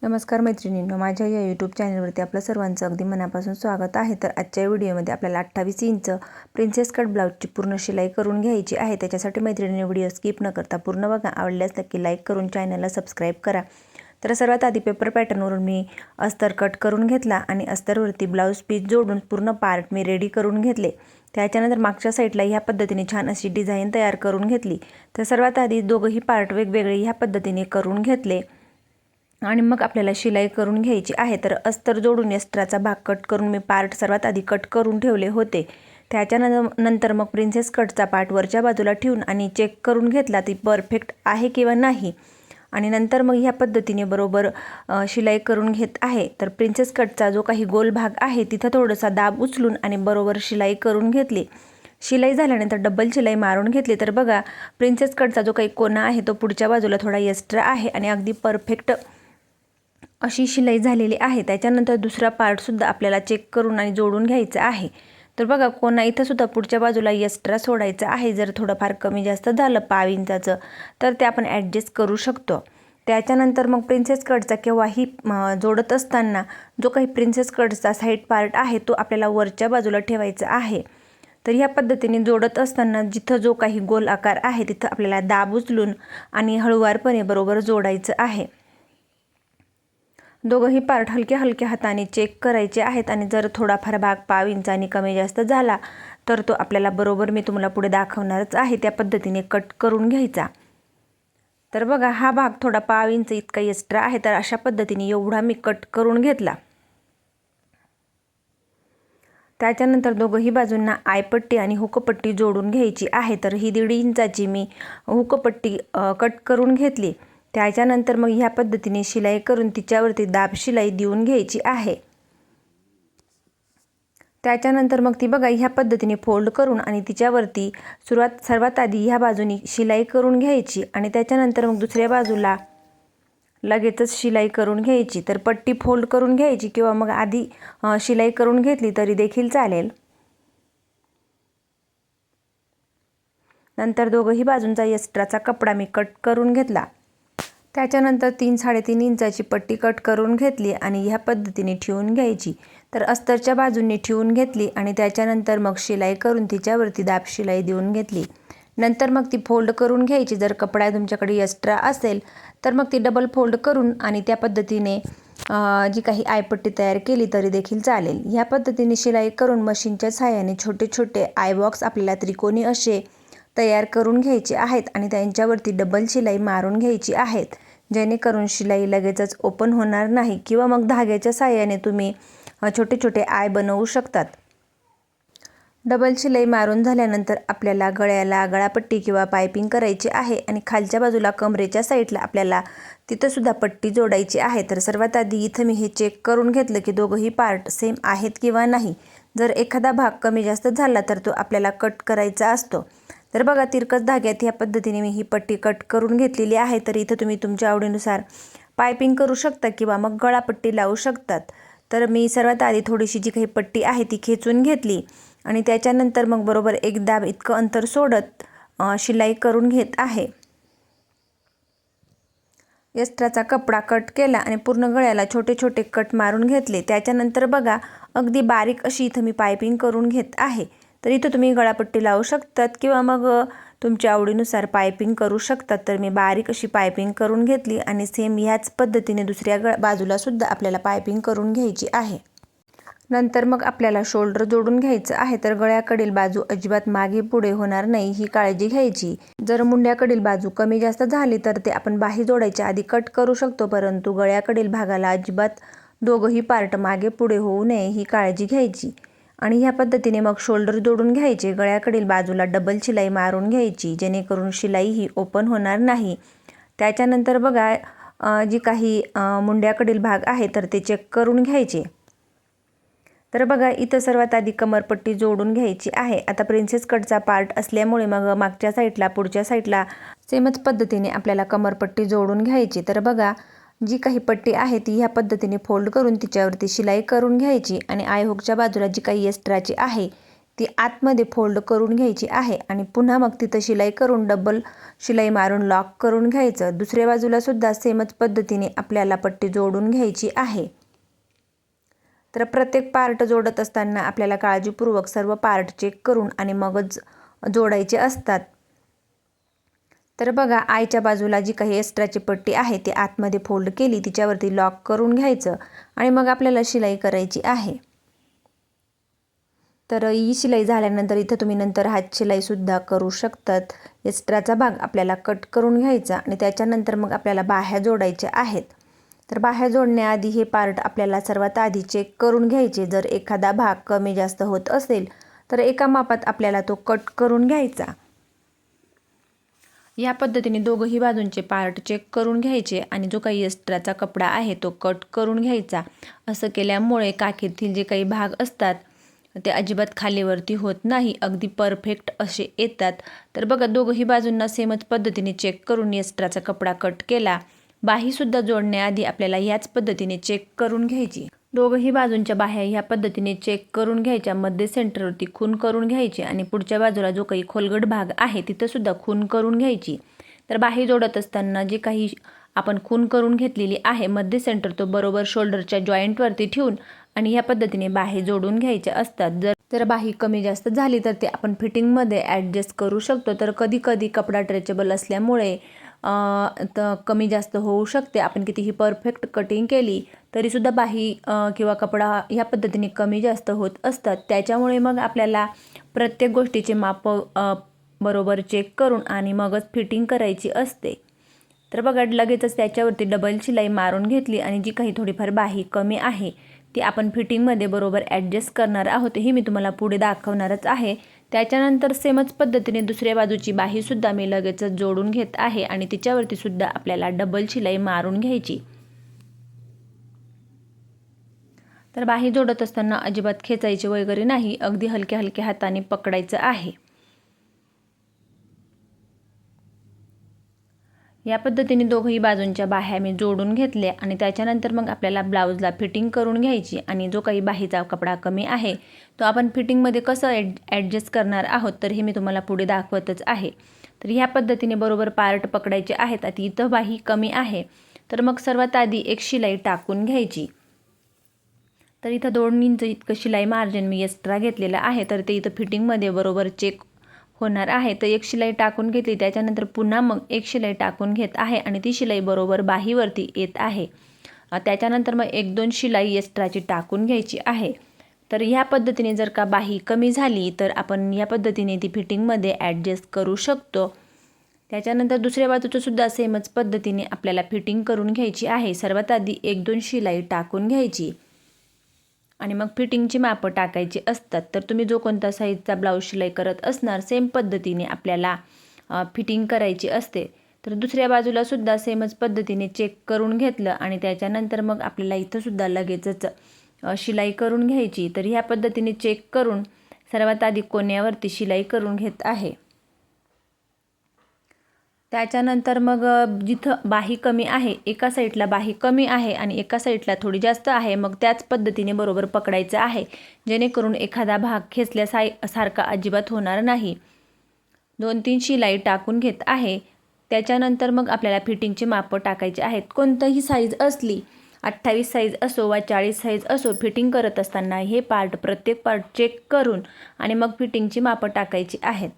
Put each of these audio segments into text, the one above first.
नमस्कार मैत्रिणींनो, माझ्या या यूट्यूब चॅनलवरती आपलं सर्वांचं अगदी मनापासून स्वागत आहे। तर आजच्या व्हिडिओमध्ये आपल्याला 28 इंच प्रिन्सेस कट ब्लाउजची पूर्ण शिलाई करून घ्यायची आहे। त्याच्यासाठी मैत्रिणींनी व्हिडिओ स्किप न करता पूर्ण बघा। आवडल्यास नक्की लाईक करून चॅनलला सबस्क्राईब करा। तर सर्वात आधी पेपर पॅटर्नवरून मी अस्तर कट करून घेतला आणि अस्तरवरती ब्लाउज पीस जोडून पूर्ण पार्ट मी रेडी करून घेतले। त्याच्यानंतर मागच्या साईडला ह्या पद्धतीने छान अशी डिझाइन तयार करून घेतली। तर सर्वात आधी दोघंही पार्ट वेगवेगळे ह्या पद्धतीने करून घेतले आणि मग आपल्याला शिलाई करून घ्यायची आहे। तर अस्तर जोडून एक्स्ट्राचा भाग कट करून मी पार्ट सर्वात आधी कट करून ठेवले होते। त्याच्यानंतर मग प्रिन्सेस कटचा पार्ट वरच्या बाजूला ठेवून आणि चेक करून घेतला ती परफेक्ट आहे किंवा नाही। आणि नंतर मग ह्या पद्धतीने बरोबर शिलाई करून घेत आहे। तर प्रिन्सेस कटचा जो काही गोल भाग आहे तिथं थोडासा दाब उचलून आणि बरोबर शिलाई करून घेतली। शिलाई झाल्यानंतर डबल शिलाई मारून घेतली। तर बघा, प्रिन्सेस कटचा जो काही कोना आहे तो पुढच्या बाजूला थोडा एक्स्ट्रा आहे आणि अगदी परफेक्ट अशी शिलाई झालेली आहे। त्याच्यानंतर दुसरा पार्ट सुद्धा आपल्याला चेक करून आणि जोडून घ्यायचा आहे। तर बघा, कोना इथं सुद्धा पुढच्या बाजूला एक्स्ट्रा सोडायचा आहे। जर थोडंफार कमी जास्त झालं पाव इंचाचं तर ते आपण ॲडजस्ट करू शकतो। त्याच्यानंतर मग प्रिन्सेस कटचा केव्हाही जोडत असताना जो काही प्रिन्सेस कटचा साईड पार्ट आहे तो आपल्याला वरच्या बाजूला ठेवायचा आहे। तर ह्या पद्धतीने जोडत असताना जिथं जो काही गोल आकार आहे तिथं आपल्याला दाब उचलून आणि हळूवारपणे बरोबर जोडायचं आहे। दोघंही पार्ट हलक्या हलक्या हाताने चेक करायचे आहेत आणि जर थोडाफार भाग पाव इंचाने कमी जास्त झाला तर तो आपल्याला बरोबर मी तुम्हाला पुढे दाखवणारच आहे त्या पद्धतीने कट करून घ्यायचा। तर बघा, हा भाग थोडा पाव इंच इतका एक्स्ट्रा आहे। तर अशा पद्धतीने एवढा मी कट करून घेतला। त्याच्यानंतर दोघंही बाजूंना आयपट्टी आणि हुकपट्टी जोडून घ्यायची आहे। तर ही 1.5 इंचाची मी हुकपट्टी कट करून घेतली। त्याच्यानंतर मग ह्या पद्धतीने शिलाई करून तिच्यावरती दाब शिलाई देऊन घ्यायची आहे। त्याच्यानंतर मग ती बघा ह्या पद्धतीने फोल्ड करून आणि तिच्यावरती सर्वात आधी ह्या बाजूनी शिलाई करून घ्यायची आणि त्याच्यानंतर मग दुसऱ्या बाजूला लगेचच शिलाई करून घ्यायची। तर पट्टी फोल्ड करून घ्यायची किंवा मग आधी शिलाई करून घेतली तरी देखील चालेल। नंतर दोघंही बाजूंचा एक्स्ट्राचा कपडा मी कट करून घेतला। त्याच्यानंतर 3-3.5 इंचाची पट्टी कट करून घेतली आणि ह्या पद्धतीने ठेवून घ्यायची। तर अस्तरच्या बाजूंनी ठेवून घेतली आणि त्याच्यानंतर मग शिलाई करून तिच्यावरती दाब शिलाई देऊन घेतली। नंतर मग ती फोल्ड करून घ्यायची। जर कपडा तुमच्याकडे एक्स्ट्रा असेल तर मग ती डबल फोल्ड करून आणि त्या पद्धतीने जी काही आयपट्टी तयार केली तरी देखील चालेल। ह्या पद्धतीने शिलाई करून मशीनच्या सहाय्याने छोटे छोटे आयबॉक्स आपल्याला त्रिकोणी असे तयार करून घ्यायचे आहेत आणि त्यांच्यावरती डबल शिलाई मारून घ्यायची आहेत, जेणेकरून शिलाई लगेचच ओपन होणार नाही किंवा मग धाग्याच्या सहाय्याने तुम्ही छोटे छोटे आय बनवू शकतात। डबल शिलाई मारून झाल्यानंतर आपल्याला गळ्याला गळापट्टी किंवा पायपिंग करायची आहे आणि खालच्या बाजूला कमरेच्या साईडला आपल्याला तिथं सुद्धा पट्टी जोडायची आहे। तर सर्वात आधी इथं मी हे चेक करून घेतलं की दोघंही पार्ट सेम आहेत किंवा नाही। जर एखादा भाग कमी जास्त झाला तर तो आपल्याला कट करायचा असतो। तर बघा, तिरकस धाग्यात ह्या पद्धतीने मी ही पट्टी कट करून घेतलेली आहे। तर इथं तुम्ही तुमच्या आवडीनुसार पायपिंग करू शकता किंवा मग गळापट्टी लावू शकतात। तर मी सर्वात आधी थोडीशी जी काही पट्टी आहे ती खेचून घेतली आणि त्याच्यानंतर मग बरोबर एक दाब इतकं अंतर सोडत शिलाई करून घेत आहे। एक्स्ट्राचा कपडा कट केला आणि पूर्ण गळ्याला छोटे छोटे कट मारून घेतले। त्याच्यानंतर बघा, अगदी बारीक अशी इथं मी पायपिंग करून घेत आहे। तर इथं तुम्ही गळापट्टी लावू शकतात किंवा मग तुमच्या आवडीनुसार पायपिंग करू शकतात। तर मी बारीक अशी पायपिंग करून घेतली आणि सेम ह्याच पद्धतीने दुसऱ्या बाजूला सुद्धा आपल्याला पायपिंग करून घ्यायची आहे। नंतर मग आपल्याला शोल्डर जोडून घ्यायचं आहे। तर गळ्याकडील बाजू अजिबात मागे पुढे होणार नाही ही काळजी घ्यायची। जर मुंड्याकडील बाजू कमी जास्त झाली तर ते आपण बाही जोडायच्या आधी कट करू शकतो, परंतु गळ्याकडील भागाला अजिबात दोघंही पार्ट मागे पुढे होऊ नये ही काळजी घ्यायची। आणि ह्या पद्धतीने मग शोल्डर जोडून घ्यायचे। गळ्याकडील बाजूला डबल शिलाई मारून घ्यायची, जेणेकरून शिलाई ही ओपन होणार नाही। त्याच्यानंतर बघा, जी काही मुंड्याकडील भाग आहे तर ते चेक करून घ्यायचे। तर बघा, इथं सर्वात आधी कमरपट्टी जोडून घ्यायची आहे। आता प्रिन्सेस कटचा पार्ट असल्यामुळे मग मागच्या साईडला पुढच्या साईडला सेमच पद्धतीने आपल्याला कमरपट्टी जोडून घ्यायची। तर बघा, जी काही पट्टी आहे ती ह्या पद्धतीने फोल्ड करून तिच्यावरती शिलाई करून घ्यायची आणि आय हुकच्या बाजूला जी काही एक्स्ट्राची आहे ती आतमध्ये फोल्ड करून घ्यायची आहे आणि पुन्हा मग तिथं शिलाई करून डबल शिलाई मारून लॉक करून घ्यायचं। दुसऱ्या बाजूला सुद्धा सेमच पद्धतीने आपल्याला पट्टी जोडून घ्यायची आहे। तर प्रत्येक पार्ट जोडत असताना आपल्याला काळजीपूर्वक सर्व पार्ट चेक करून आणि मगच जोडायचे असतात। तर बघा, आईच्या बाजूला जी काही एक्स्ट्राची पट्टी आहे ती आतमध्ये फोल्ड केली, तिच्यावरती लॉक करून घ्यायचं आणि मग आपल्याला शिलाई करायची आहे। तर ही शिलाई झाल्यानंतर इथं तुम्ही नंतर हात शिलाईसुद्धा करू शकतात। एक्स्ट्राचा भाग आपल्याला कट करून घ्यायचा आणि त्याच्यानंतर मग आपल्याला बाह्या जोडायच्या आहेत। तर बाह्या जोडण्याआधी हे पार्ट आपल्याला सर्वात आधी चेक करून घ्यायचे। जर एखादा भाग कमी जास्त होत असेल तर एका मापात आपल्याला तो कट करून घ्यायचा। या पद्धतीने दोघंही बाजूंचे पार्ट चेक करून घ्यायचे आणि जो काही एक्स्ट्राचा कपडा आहे तो कट करून घ्यायचा। असं केल्यामुळे काखेतील जे काही भाग असतात ते अजिबात खालीवरती होत नाही, अगदी परफेक्ट असे येतात। तर बघा, दोघंही बाजूंना सेमच पद्धतीने चेक करून एक्स्ट्राचा कपडा कट केला। बाहीसुद्धा जोडण्याआधी आपल्याला याच पद्धतीने चेक करून घ्यायची। दोघंही बाजूंच्या बाह्या ह्या पद्धतीने चेक करून घ्यायच्या। मध्ये सेंटरवरती खून करून घ्यायची आणि पुढच्या बाजूला जो काही खोलगट भाग आहे तिथं सुद्धा खून करून घ्यायची। तर बाही जोडत असताना जी काही आपण खून करून घेतलेली आहे मध्ये सेंटर, तो बरोबर शोल्डरच्या जॉईंटवरती ठेवून आणि ह्या पद्धतीने बाही जोडून घ्यायच्या असतात। जर बाही कमी जास्त झाली तर ते आपण फिटिंगमध्ये ॲडजस्ट करू शकतो। तर कधी कधी कपडा स्ट्रेचेबल असल्यामुळे कमी जास्त होऊ शकते। आपण कितीही परफेक्ट कटिंग केली तरीसुद्धा बाही किंवा कपडा ह्या पद्धतीने कमी जास्त होत असतात। त्याच्यामुळे मग आपल्याला प्रत्येक गोष्टीचे माप बरोबर चेक करून आणि मगच फिटिंग करायची असते। तर बघा, लगेचच त्याच्यावरती डबल शिलाई मारून घेतली आणि जी काही थोडीफार बाही कमी आहे ती आपण फिटिंगमध्ये बरोबर ॲडजस्ट करणार आहोत, हे मी तुम्हाला पुढे दाखवणारच आहे। त्याच्यानंतर सेमच पद्धतीने दुसऱ्या बाजूची बाहीसुद्धा मी लगेचच जोडून घेत आहे आणि तिच्यावरती सुद्धा आपल्याला डबल शिलाई मारून घ्यायची। तर बाही जोडत असताना अजिबात खेचायची वगैरे नाही, अगदी हलक्या हलक्या हाताने पकडायचं आहे। या पद्धतीने दोघंही बाजूंच्या बाह्या मी जोडून घेतल्या आणि त्याच्यानंतर मग आपल्याला ब्लाऊजला फिटिंग करून घ्यायची आणि जो काही बाहीचा कपडा कमी आहे तो आपण फिटिंगमध्ये कसं ॲडजस्ट करणार आहोत तर हे मी तुम्हाला पुढे दाखवतच आहे। तर ह्या पद्धतीने बरोबर पार्ट पकडायचे आहेत। आता इथं बाही कमी आहे तर मग सर्वात आधी एक शिलाई टाकून घ्यायची। तर इथं 2 इंच इतकं शिलाई मार्जिन मी एक्स्ट्रा घेतलेलं आहे, तर ते इथं फिटिंगमध्ये बरोबर चेक होणार आहे। तर एक शिलाई टाकून घेतली, त्याच्यानंतर पुन्हा मग एक शिलाई टाकून घेत आहे आणि ती शिलाई बरोबर बाहीवरती येत आहे। त्याच्यानंतर मग 1-2 शिलाई एक्स्ट्राची टाकून घ्यायची आहे। तर ह्या पद्धतीने जर का बाही कमी झाली तर आपण या पद्धतीने ती फिटिंगमध्ये ॲडजस्ट करू शकतो। त्याच्यानंतर दुसऱ्या बाजूचं सुद्धा सेमच पद्धतीने आपल्याला फिटिंग करून घ्यायची आहे। सर्वात आधी 1-2 शिलाई टाकून घ्यायची आणि मग फिटिंगची मापं टाकायची असतात। तर तुम्ही जो कोणता साईजचा ब्लाऊज शिलाई करत असणार सेम पद्धतीने आपल्याला फिटिंग करायची असते। तर दुसऱ्या बाजूला सुद्धा सेमच पद्धतीने चेक करून घेतलं आणि त्याच्यानंतर मग आपल्याला इथं सुद्धा लगेचच शिलाई करून घ्यायची। तर ह्या पद्धतीने चेक करून सर्वात आधी कोण्यावरती शिलाई करून घेत आहे। त्याच्यानंतर मग जिथं बाही कमी आहे, एका साईडला बाही कमी आहे आणि एका साईडला थोडी जास्त आहे, मग त्याच पद्धतीने बरोबर पकडायचं आहे, जेणेकरून एखादा भाग खेचल्या सारखा अजिबात होणार नाही। 2-3 शिलाई टाकून घेत आहे। त्याच्यानंतर मग आपल्याला फिटिंगची मापं टाकायची आहेत। कोणतीही साईज असली, 28 साईज असो वा 40 साईज असो, फिटिंग करत असताना हे प्रत्येक पार्ट चेक करून आणि मग फिटिंगची मापं टाकायची आहेत।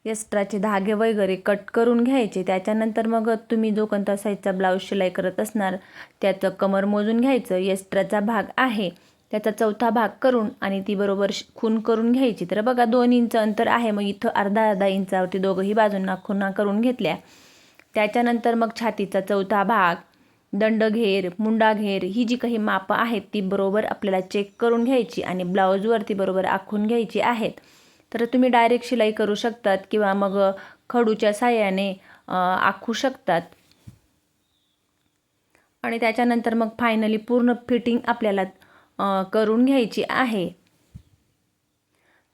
एक्स्ट्राचे धागे वगैरे कट करून घ्यायचे। त्याच्यानंतर मग तुम्ही जो कोणता साईजचा ब्लाऊज शिलाई करत असणार त्याचं कमर मोजून घ्यायचं। एक्स्ट्राचा भाग आहे त्याचा 4था भाग करून आणि ती बरोबर खून करून घ्यायची। तर बघा, 2 इंच अंतर आहे, मग इथं अर्धा इंचावरती दोघंही बाजूंना खुणा करून घेतल्या। त्याच्यानंतर मग छातीचा 4था भाग, दंडघेर, मुंडाघेर ही जी काही मापं आहेत ती बरोबर आपल्याला चेक करून घ्यायची आणि ब्लाऊजवरती बरोबर आखून घ्यायची आहेत। तर तुम्ही डायरेक्ट शिलाई करू शकतात किंवा मग खडूच्या साहाय्याने आखू शकतात आणि त्याच्यानंतर मग फायनली पूर्ण फिटिंग आपल्याला करून घ्यायची आहे।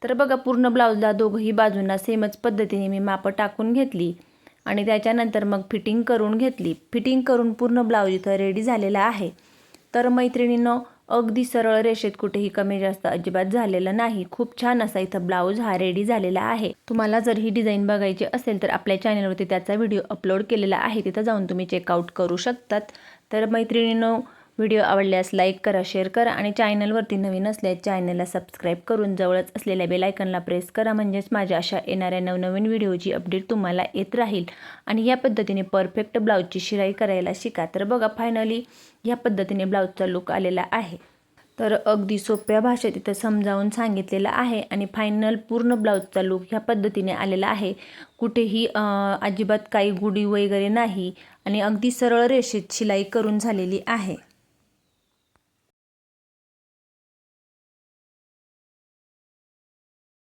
तर बघा, पूर्ण ब्लाऊजला दोघंही बाजूंना सेमच पद्धतीने मी मापं टाकून घेतली आणि त्याच्यानंतर मग फिटिंग करून घेतली। फिटिंग करून पूर्ण ब्लाऊज इथं रेडी झालेला आहे। तर मैत्रिणींनो, अगदी सरळ रेषेत कुठेही कमी जास्त अजिबात झालेलं नाही। खूप छान असा इथं ब्लाऊज हा रेडी झालेला आहे। तुम्हाला जर ही डिझाईन बघायची असेल तर आपल्या चॅनलवरती त्याचा व्हिडिओ अपलोड केलेला आहे, तिथं जाऊन तुम्ही चेकआउट करू शकतात। तर मैत्रिणींनो, व्हिडिओ आवडल्यास लाईक करा, शेअर करा आणि चॅनलवरती नवीन असल्यास चॅनलला सबस्क्राईब करून जवळच असलेल्या बेल आयकॉनला प्रेस करा, म्हणजेच माझ्या अशा येणाऱ्या नवनवीन व्हिडिओची अपडेट तुम्हाला येत राहील। आणि या पद्धतीने परफेक्ट ब्लाऊजची शिलाई करायला शिका। तर बघा, फायनली या पद्धतीने ब्लाऊजचा लुक आलेला आहे। तर अगदी सोप्या भाषेत इथं समजावून सांगितलेलं आहे आणि फायनल पूर्ण ब्लाऊजचा लुक ह्या पद्धतीने आलेला आहे। कुठेही अजिबात काही गुढी वगैरे नाही आणि अगदी सरळ रेषेत शिलाई करून झालेली आहे।